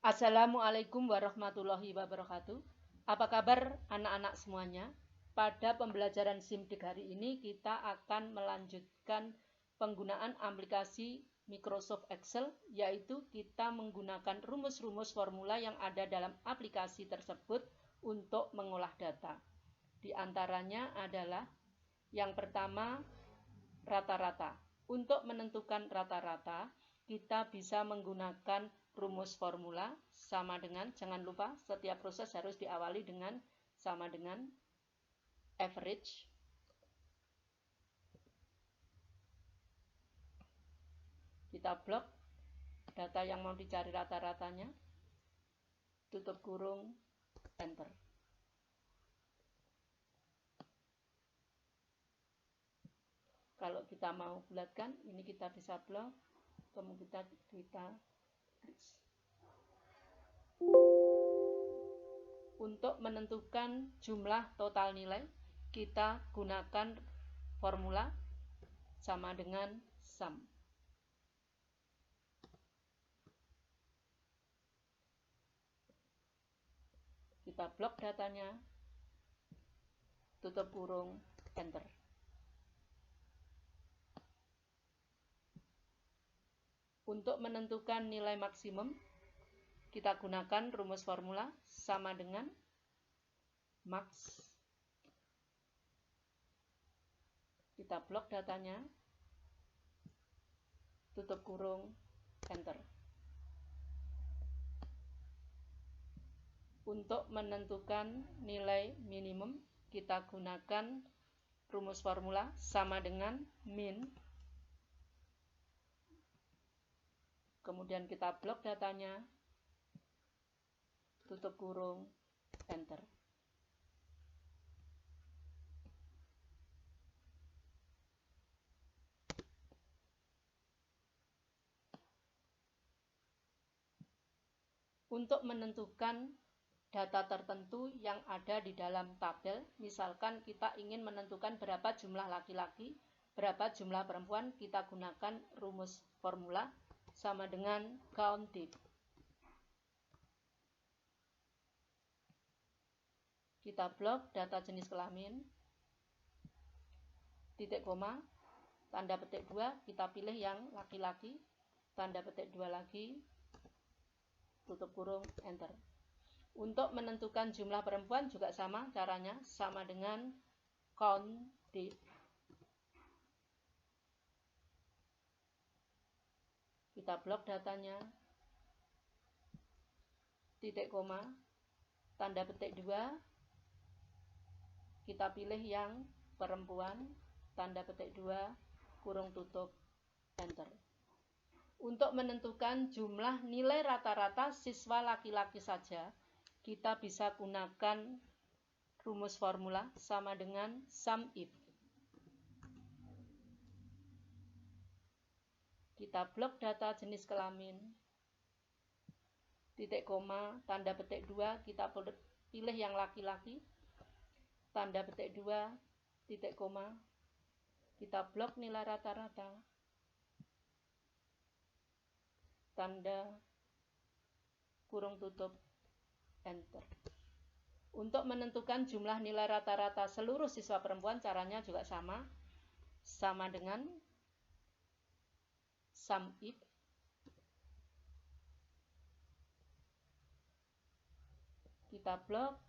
Assalamualaikum warahmatullahi wabarakatuh. Apa kabar anak-anak semuanya? Pada pembelajaran SIMDIK hari ini kita akan melanjutkan penggunaan aplikasi Microsoft Excel, yaitu kita menggunakan rumus-rumus formula yang ada dalam aplikasi tersebut untuk mengolah data. Di antaranya adalah yang pertama, rata-rata. Untuk menentukan rata-rata, kita bisa menggunakan rumus formula sama dengan, jangan lupa setiap proses harus diawali dengan sama dengan average. Kita blok data yang mau dicari rata-ratanya, tutup kurung, enter. Kalau kita mau bulatkan, ini kita bisa blok, kemudian kita klik. Untuk menentukan jumlah total nilai, kita gunakan formula sama dengan sum. Kita blok datanya, tutup kurung, enter. Untuk menentukan nilai maksimum, kita gunakan rumus formula sama dengan max. Kita blok datanya, tutup kurung, enter. Untuk menentukan nilai minimum, kita gunakan rumus formula sama dengan min. Kemudian kita blok datanya, tutup kurung, enter. Untuk menentukan data tertentu yang ada di dalam tabel, misalkan kita ingin menentukan berapa jumlah laki-laki, berapa jumlah perempuan, kita gunakan rumus formula sama dengan counted. Kita blok data jenis kelamin, titik koma, tanda petik 2, kita pilih yang laki-laki, tanda petik 2 lagi, tutup kurung, enter. Untuk menentukan jumlah perempuan juga sama caranya, sama dengan counted. Kita blok datanya, titik koma, tanda petik 2, kita pilih yang perempuan, tanda petik 2, kurung tutup, enter. Untuk menentukan jumlah nilai rata-rata siswa laki-laki saja, kita bisa gunakan rumus formula sama dengan sum if. Kita blok data jenis kelamin, titik koma, tanda petik 2, kita pilih yang laki-laki, tanda petik 2, titik koma, kita blok nilai rata-rata, tanda kurung tutup, enter. Untuk menentukan jumlah nilai rata-rata seluruh siswa perempuan, caranya juga sama dengan sum if. Kita blok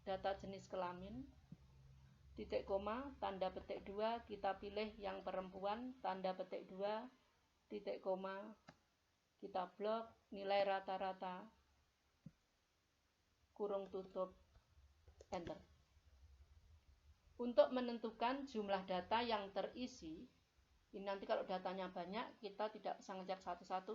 data jenis kelamin, titik koma, tanda petik 2, kita pilih yang perempuan, tanda petik 2, titik koma, kita blok nilai rata-rata, kurung tutup, enter. Untuk menentukan jumlah data yang terisi, ini nanti kalau datanya banyak, kita tidak bisa ngecek satu-satu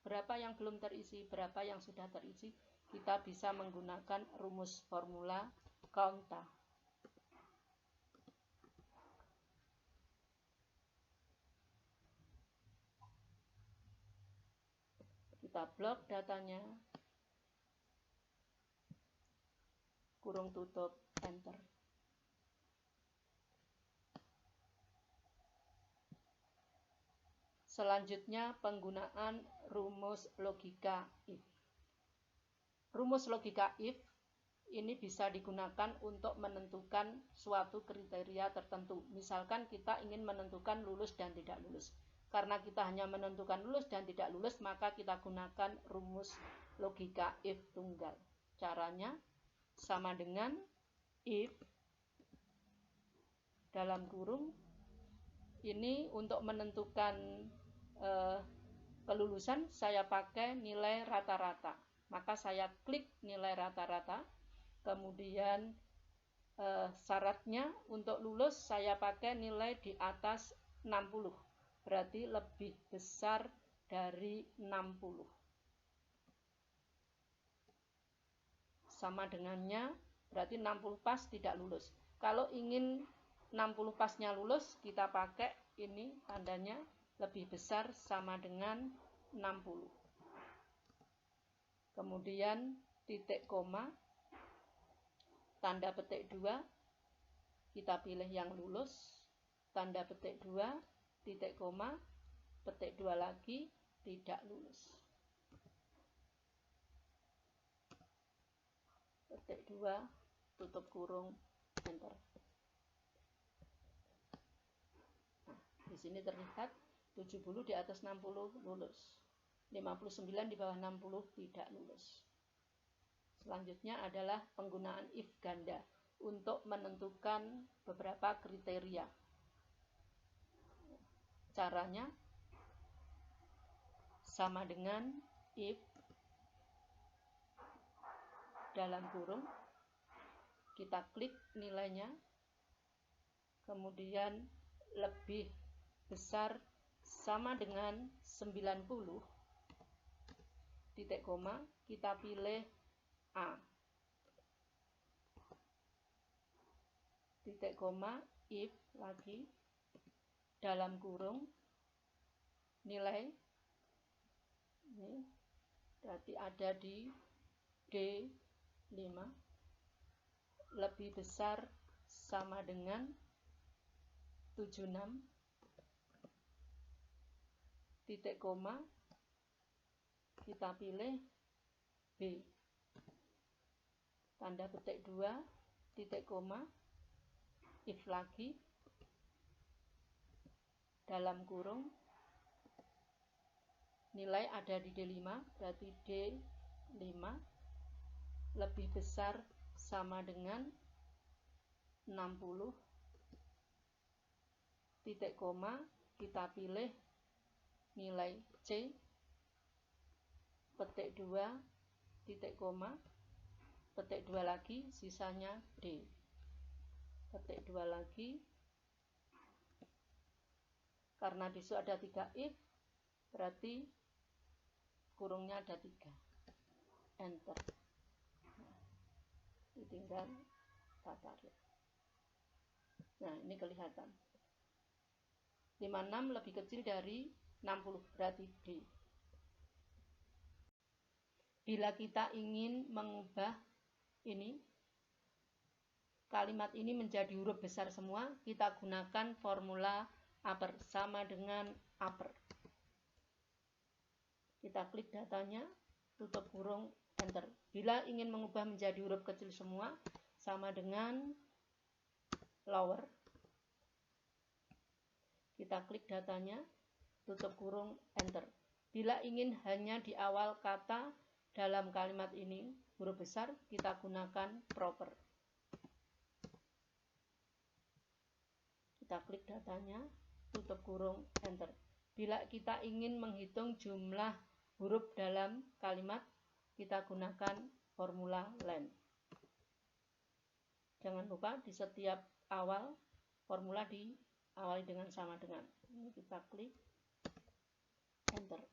berapa yang belum terisi, berapa yang sudah terisi. Kita bisa menggunakan rumus formula count. Kita blok datanya, kurung tutup, enter. Selanjutnya penggunaan rumus logika if. rumus logika if ini bisa digunakan untuk menentukan suatu kriteria tertentu. Misalkan kita ingin menentukan lulus dan tidak lulus. Karena kita hanya menentukan lulus dan tidak lulus, maka kita gunakan rumus logika if tunggal. Caranya sama dengan if dalam kurung ini untuk menentukan kelulusan saya pakai nilai rata-rata. Maka saya klik nilai rata-rata. Kemudian syaratnya untuk lulus saya pakai nilai di atas 60. Berarti lebih besar dari 60. Sama dengannya berarti 60 pas tidak lulus. Kalau ingin 60 pasnya lulus, kita pakai ini tandanya lebih besar sama dengan 60. Kemudian titik koma, tanda petik 2, kita pilih yang lulus, tanda petik 2, titik koma, petik 2 lagi, tidak lulus. Petik 2, tutup kurung, enter. Nah, di sini terlihat 70 di atas 60 lulus, 59 di bawah 60 tidak lulus. Selanjutnya adalah penggunaan if ganda untuk menentukan beberapa kriteria. Caranya sama dengan if dalam kurung, kita klik nilainya, kemudian lebih besar sama dengan 90, titik koma, kita pilih A, titik koma, if lagi, dalam kurung, nilai, ini berarti ada di D5, lebih besar sama dengan 76, titik koma, kita pilih B, tanda petik 2, titik koma, if lagi, dalam kurung, nilai ada di D5, berarti D5 lebih besar sama dengan 60, titik koma, kita pilih nilai C, petik 2, titik koma, petik 2 lagi, sisanya D, petik 2 lagi, karena di situ ada 3 if, berarti kurungnya ada 3, enter. Nah, tinggal tarik. Nah, ini kelihatan 56 lebih kecil dari 60, berarti D. Bila kita ingin mengubah ini, kalimat ini menjadi huruf besar semua, kita gunakan formula upper, sama dengan upper. Kita klik datanya, tutup kurung, enter. Bila ingin mengubah menjadi huruf kecil semua, sama dengan lower. Kita klik datanya, tutup kurung, enter. Bila ingin hanya di awal kata dalam kalimat ini huruf besar, kita gunakan proper. Kita klik datanya, tutup kurung, enter. Bila kita ingin menghitung jumlah huruf dalam kalimat, kita gunakan formula len. Jangan lupa di setiap awal formula diawali dengan sama dengan. Ini kita klik, enter.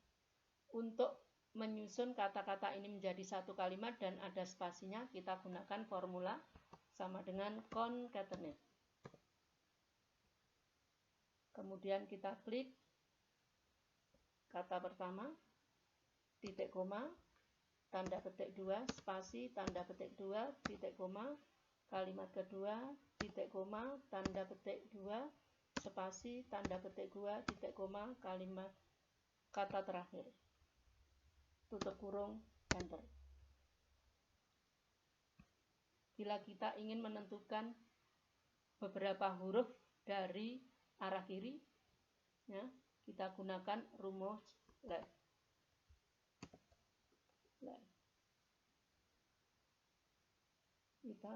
Untuk menyusun kata-kata ini menjadi satu kalimat dan ada spasinya, kita gunakan formula sama dengan concatenate. Kemudian kita klik kata pertama, titik koma, tanda petik 2, spasi, tanda petik 2, titik koma, kalimat kedua, titik koma, tanda petik 2, spasi, tanda petik 2, titik koma, kalimat kata terakhir. Tutup kurung, enter. bila kita ingin menentukan beberapa huruf dari arah kiri, ya, kita gunakan rumus left. Kita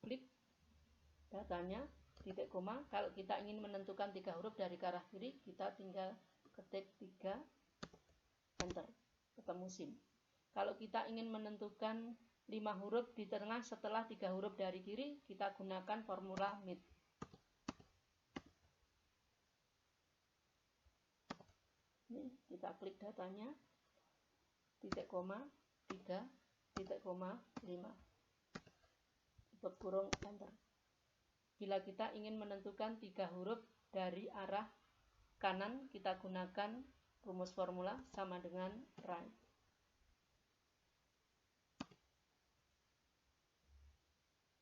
klik datanya, titik koma. Kalau kita ingin menentukan 3 huruf dari ke arah kiri, kita tinggal ketik 3, enter, ketemu SIM. Kalau kita ingin menentukan 5 huruf di tengah setelah 3 huruf dari kiri, kita gunakan formula MIT. Ini kita klik datanya, titik koma 3, titik koma 5, tutup kurung, enter. Bila kita ingin menentukan 3 huruf dari arah kanan, kita gunakan rumus formula sama dengan right.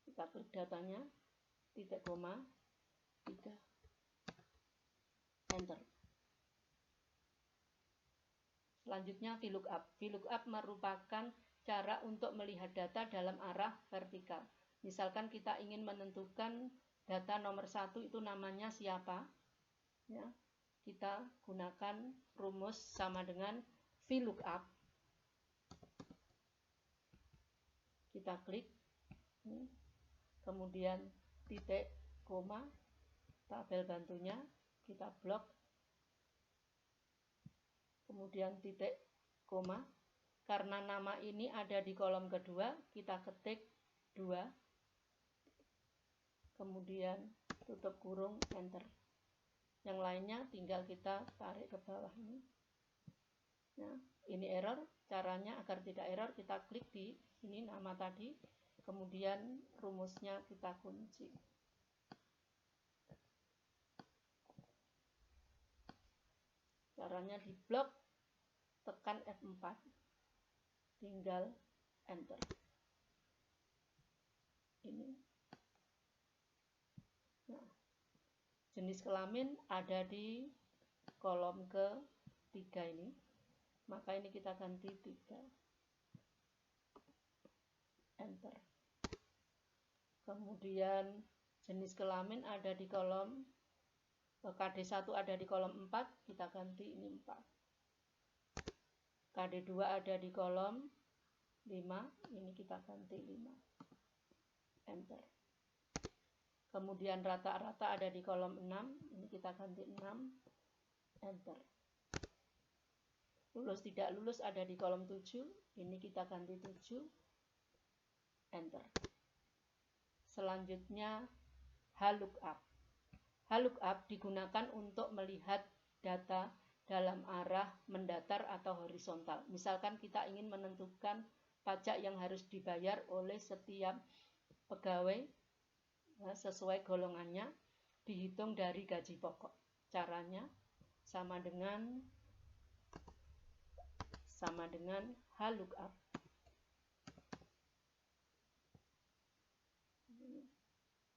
Kita klik datanya, titik koma 3, enter. Selanjutnya VLOOKUP. VLOOKUP merupakan cara untuk melihat data dalam arah vertikal. Misalkan kita ingin menentukan data nomor 1 itu namanya siapa, ya, kita gunakan rumus sama dengan VLOOKUP. Kita klik, kemudian titik koma, tabel bantunya kita blok, kemudian titik koma. Karena nama ini ada di kolom kedua, kita ketik 2, kemudian tutup kurung, enter. Yang lainnya tinggal kita tarik ke bawah ini. Nah, ini error. Caranya agar tidak error, kita klik di sini nama tadi, kemudian rumusnya kita kunci. Caranya di blok, tekan F4, tinggal enter. Ini. Nah, jenis kelamin ada di kolom ke-3 ini, maka ini kita ganti 3, enter. Kemudian jenis kelamin ada di kolom KD1 ada di kolom 4, kita ganti ini 4. KD2 ada di kolom 5, ini kita ganti 5, enter. Kemudian rata-rata ada di kolom 6, ini kita ganti 6, enter. Lulus tidak lulus ada di kolom 7, ini kita ganti 7, enter. Selanjutnya VLOOKUP. VLOOKUP digunakan untuk melihat data dalam arah mendatar atau horizontal. Misalkan kita ingin menentukan pajak yang harus dibayar oleh setiap pegawai sesuai golongannya, dihitung dari gaji pokok. Caranya sama dengan VLOOKUP.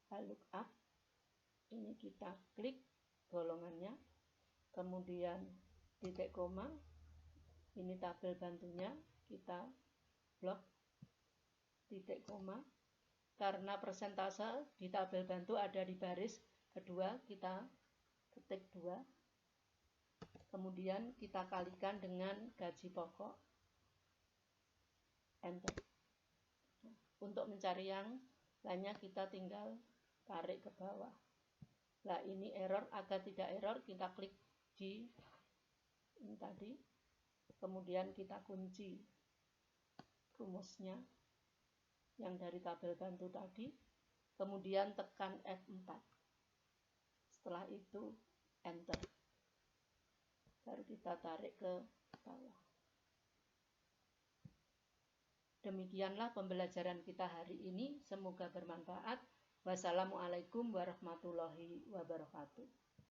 VLOOKUP, ini kita klik golongannya, kemudian titik koma, ini tabel bantunya, kita blok, titik koma. Karena persentase di tabel bantu ada di baris kedua, kita ketik 2, kemudian kita kalikan dengan gaji pokok, enter. Untuk mencari yang lainnya kita tinggal tarik ke bawah. Nah, ini error. Agar tidak error, kita klik di ini tadi, kemudian kita kunci rumusnya yang dari tabel bantu tadi, kemudian tekan F4. Setelah itu enter. Baru kita tarik ke bawah. Demikianlah pembelajaran kita hari ini. Semoga bermanfaat. Wassalamualaikum warahmatullahi wabarakatuh.